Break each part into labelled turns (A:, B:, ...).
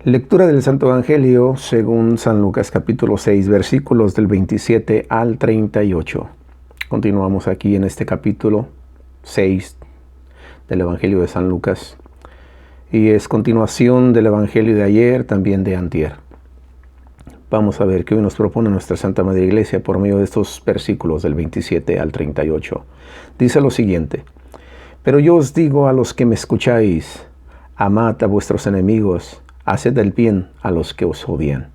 A: Lectura del Santo Evangelio según San Lucas capítulo 6 versículos del 27 al 38. Continuamos aquí en este capítulo 6 del Evangelio de San Lucas y es continuación del Evangelio de ayer, también de antier. Vamos a ver qué hoy nos propone nuestra Santa Madre Iglesia por medio de estos versículos del 27 al 38. Dice lo siguiente: Pero yo os digo a los que me escucháis, amad a vuestros enemigos, haced el bien a los que os odian.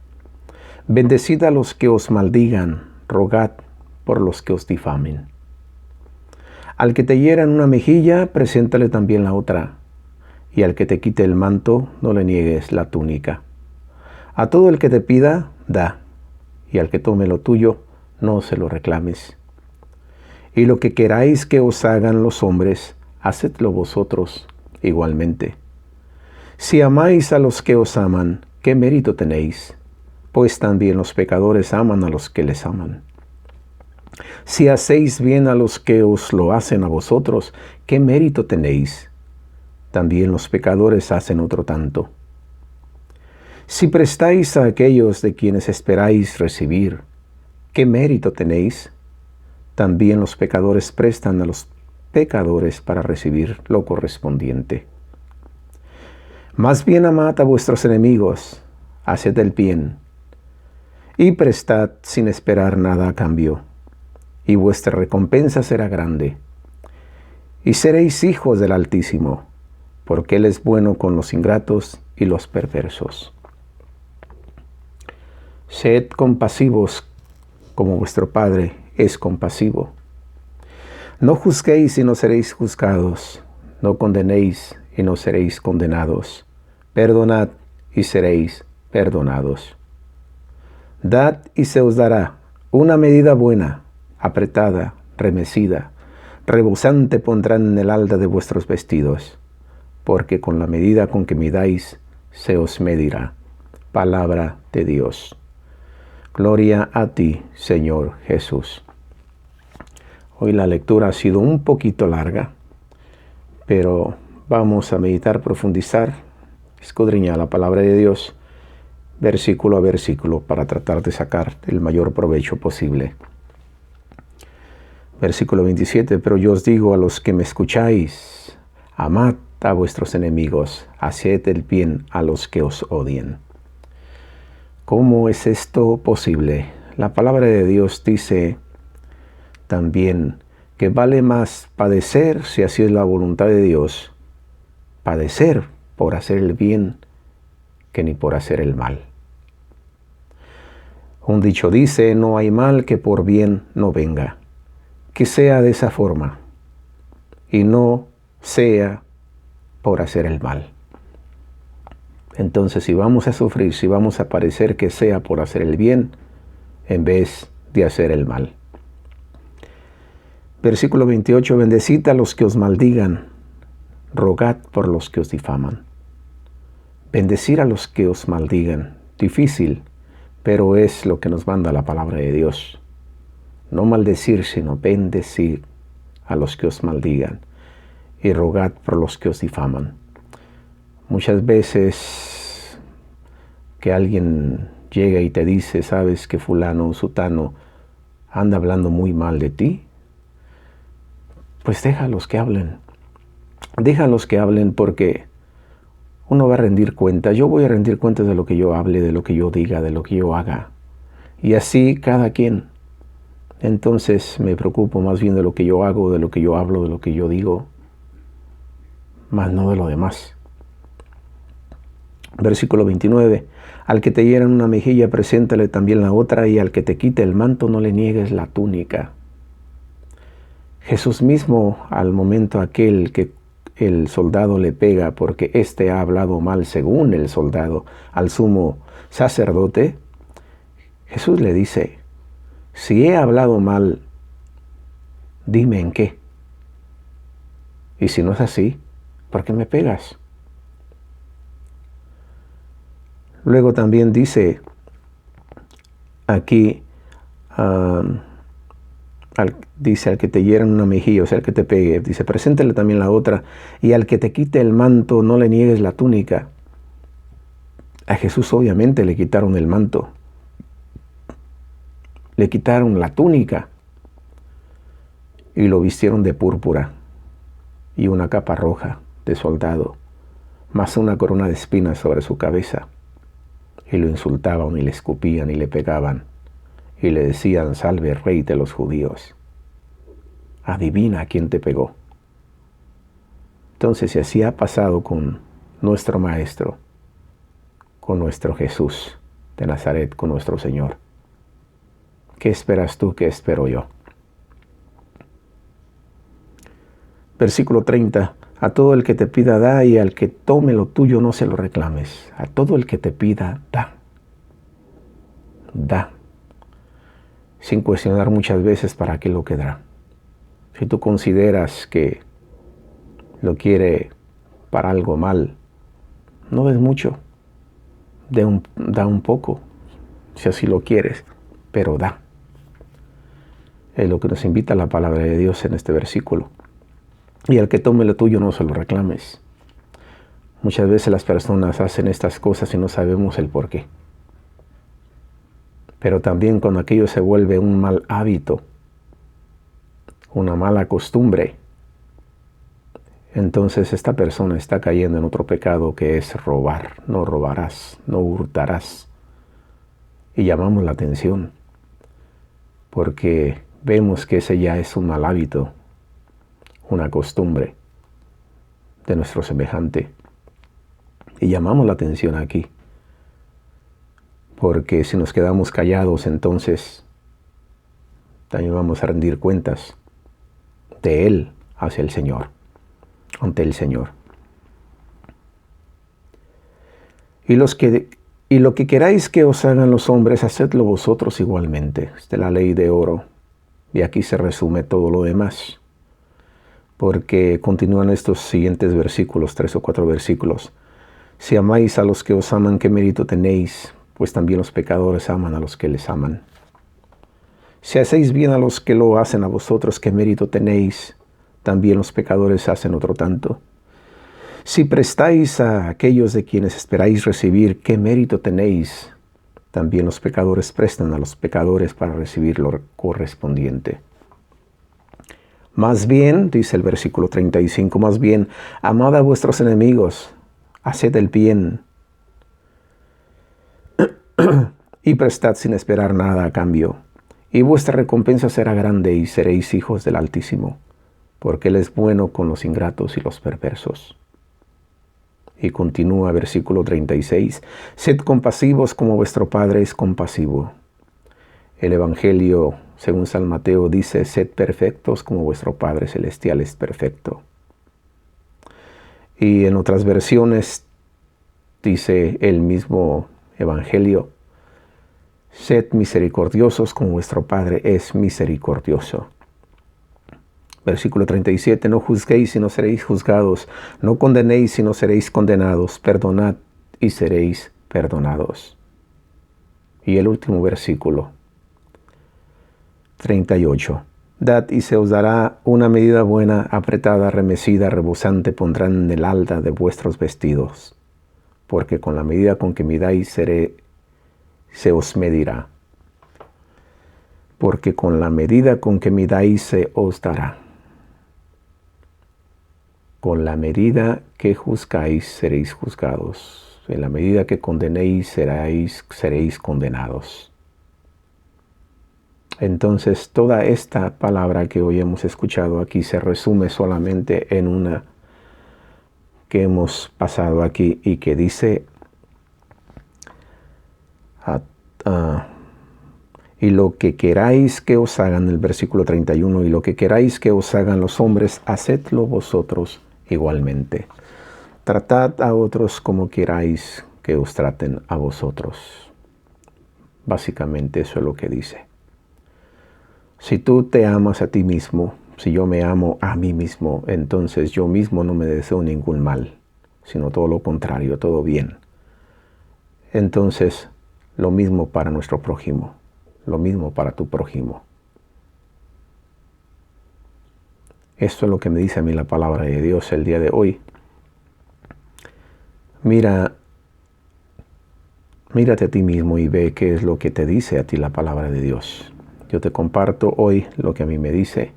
A: Bendecid a los que os maldigan, rogad por los que os difamen. Al que te hiera en una mejilla, preséntale también la otra. Y al que te quite el manto, no le niegues la túnica. A todo el que te pida, da. Y al que tome lo tuyo, no se lo reclames. Y lo que queráis que os hagan los hombres, hacedlo vosotros igualmente. Si amáis a los que os aman, ¿qué mérito tenéis? Pues también los pecadores aman a los que les aman. Si hacéis bien a los que os lo hacen a vosotros, ¿qué mérito tenéis? También los pecadores hacen otro tanto. Si prestáis a aquellos de quienes esperáis recibir, ¿qué mérito tenéis? También los pecadores prestan a los pecadores para recibir lo correspondiente. Más bien amad a vuestros enemigos, haced el bien, y prestad sin esperar nada a cambio, y vuestra recompensa será grande. Y seréis hijos del Altísimo, porque Él es bueno con los ingratos y los perversos. Sed compasivos como vuestro Padre es compasivo. No juzguéis y no seréis juzgados, no condenéis y no seréis condenados. Perdonad y seréis perdonados. Dad y se os dará una medida buena, apretada, remecida, rebosante pondrán en el alda de vuestros vestidos, porque con la medida con que midáis, se os medirá. Palabra de Dios. Gloria a ti, Señor Jesús. Hoy la lectura ha sido un poquito larga, pero vamos a meditar, profundizar, escudriñar la palabra de Dios, versículo a versículo, para tratar de sacar el mayor provecho posible. Versículo 27, pero yo os digo a los que me escucháis, amad a vuestros enemigos, haced el bien a los que os odien. ¿Cómo es esto posible? La palabra de Dios dice también que vale más padecer, si así es la voluntad de Dios, padecer por hacer el bien que ni por hacer el mal. Un dicho dice, no hay mal que por bien no venga. Que sea de esa forma y no sea por hacer el mal. Entonces, si vamos a sufrir, si vamos a padecer, que sea por hacer el bien en vez de hacer el mal. Versículo 28, bendecid a los que os maldigan, rogad por los que os difaman. Bendecir a los que os maldigan, difícil, pero es lo que nos manda la palabra de Dios. No maldecir, sino bendecir a los que os maldigan y rogad por los que os difaman. Muchas veces que alguien llega y te dice, sabes que fulano o sutano anda hablando muy mal de ti, pues déjalos que hablen. Déjalos que hablen, porque uno va a rendir cuentas. Yo voy a rendir cuentas de lo que yo hable, de lo que yo diga, de lo que yo haga. Y así cada quien. Entonces me preocupo más bien de lo que yo hago, de lo que yo hablo, de lo que yo digo, más no de lo demás. Versículo 29. Al que te hiera en una mejilla, preséntale también la otra, y al que te quite el manto, no le niegues la túnica. Jesús mismo, al momento aquel que el soldado le pega porque éste ha hablado mal, según el soldado, al sumo sacerdote, Jesús le dice, si he hablado mal, dime en qué. Y si no es así, ¿por qué me pegas? Luego también dice aquí, dice al que te hiera en una mejilla, o sea, al que te pegue, dice, preséntale también la otra, y al que te quite el manto, no le niegues la túnica. A Jesús obviamente le quitaron el manto, le quitaron la túnica y lo vistieron de púrpura y una capa roja de soldado, más una corona de espinas sobre su cabeza. Y lo insultaban y le escupían y le pegaban y le decían: salve, rey de los judíos. Adivina quién te pegó. Entonces, si así ha pasado con nuestro Maestro, con nuestro Jesús de Nazaret, con nuestro Señor, ¿qué esperas tú? ¿Qué espero yo? Versículo 30. A todo el que te pida, da, y al que tome lo tuyo, no se lo reclames. A todo el que te pida, da. Da. Sin cuestionar muchas veces para qué lo quedará. Si tú consideras que lo quiere para algo mal, no des mucho. Da un poco, si así lo quieres, pero da. Es lo que nos invita la palabra de Dios en este versículo. Y al que tome lo tuyo, no se lo reclames. Muchas veces las personas hacen estas cosas y no sabemos el por qué. Pero también cuando aquello se vuelve un mal hábito, una mala costumbre, entonces esta persona está cayendo en otro pecado, que es robar. No robarás, no hurtarás. Y llamamos la atención porque vemos que ese ya es un mal hábito, una costumbre de nuestro semejante. Y llamamos la atención aquí, porque si nos quedamos callados, entonces también vamos a rendir cuentas de Él hacia el Señor, ante el Señor. Y lo que queráis que os hagan los hombres, hacedlo vosotros igualmente. Esta es la ley de oro. Y aquí se resume todo lo demás. Porque continúan estos siguientes versículos, 3 o 4 versículos. Si amáis a los que os aman, ¿qué mérito tenéis? Pues también los pecadores aman a los que les aman. Si hacéis bien a los que lo hacen a vosotros, ¿qué mérito tenéis? También los pecadores hacen otro tanto. Si prestáis a aquellos de quienes esperáis recibir, ¿qué mérito tenéis? También los pecadores prestan a los pecadores para recibir lo correspondiente. Más bien, dice el versículo 35, más bien, amad a vuestros enemigos, haced el bien y prestad sin esperar nada a cambio. Y vuestra recompensa será grande y seréis hijos del Altísimo, porque Él es bueno con los ingratos y los perversos. Y continúa versículo 36, sed compasivos como vuestro Padre es compasivo. El Evangelio, según San Mateo, dice, sed perfectos como vuestro Padre Celestial es perfecto. Y en otras versiones dice el mismo Evangelio, sed misericordiosos como vuestro Padre es misericordioso. Versículo 37, no juzguéis y no seréis juzgados, no condenéis y no seréis condenados, perdonad y seréis perdonados. Y el último versículo, 38. Dad y se os dará una medida buena, apretada, remecida, rebosante, pondrán en el alda de vuestros vestidos. Porque con la medida con que midáis se os medirá. Porque con la medida con que midáis se os dará. Con la medida que juzgáis seréis juzgados. En la medida que condenéis seréis condenados. Entonces, toda esta palabra que hoy hemos escuchado aquí se resume solamente en una que hemos pasado aquí y que dice, y lo que queráis que os hagan, el versículo 31, y lo que queráis que os hagan los hombres, hacedlo vosotros igualmente. Tratad a otros como queráis que os traten a vosotros. Básicamente eso es lo que dice. Si tú te amas a ti mismo, si yo me amo a mí mismo, entonces yo mismo no me deseo ningún mal, sino todo lo contrario, todo bien. Entonces, lo mismo para nuestro prójimo, lo mismo para tu prójimo. Esto es lo que me dice a mí la palabra de Dios el día de hoy. Mira, Mírate a ti mismo y ve qué es lo que te dice a ti la palabra de Dios. Yo te comparto hoy lo que a mí me dice.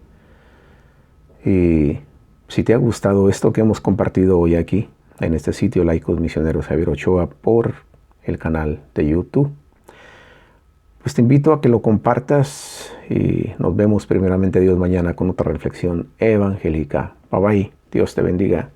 A: Y si te ha gustado esto que hemos compartido hoy aquí, en este sitio Laicos Misioneros Javier Ochoa, por el canal de YouTube, pues te invito a que lo compartas y nos vemos primeramente Dios mañana con otra reflexión evangélica. Bye bye. Dios te bendiga.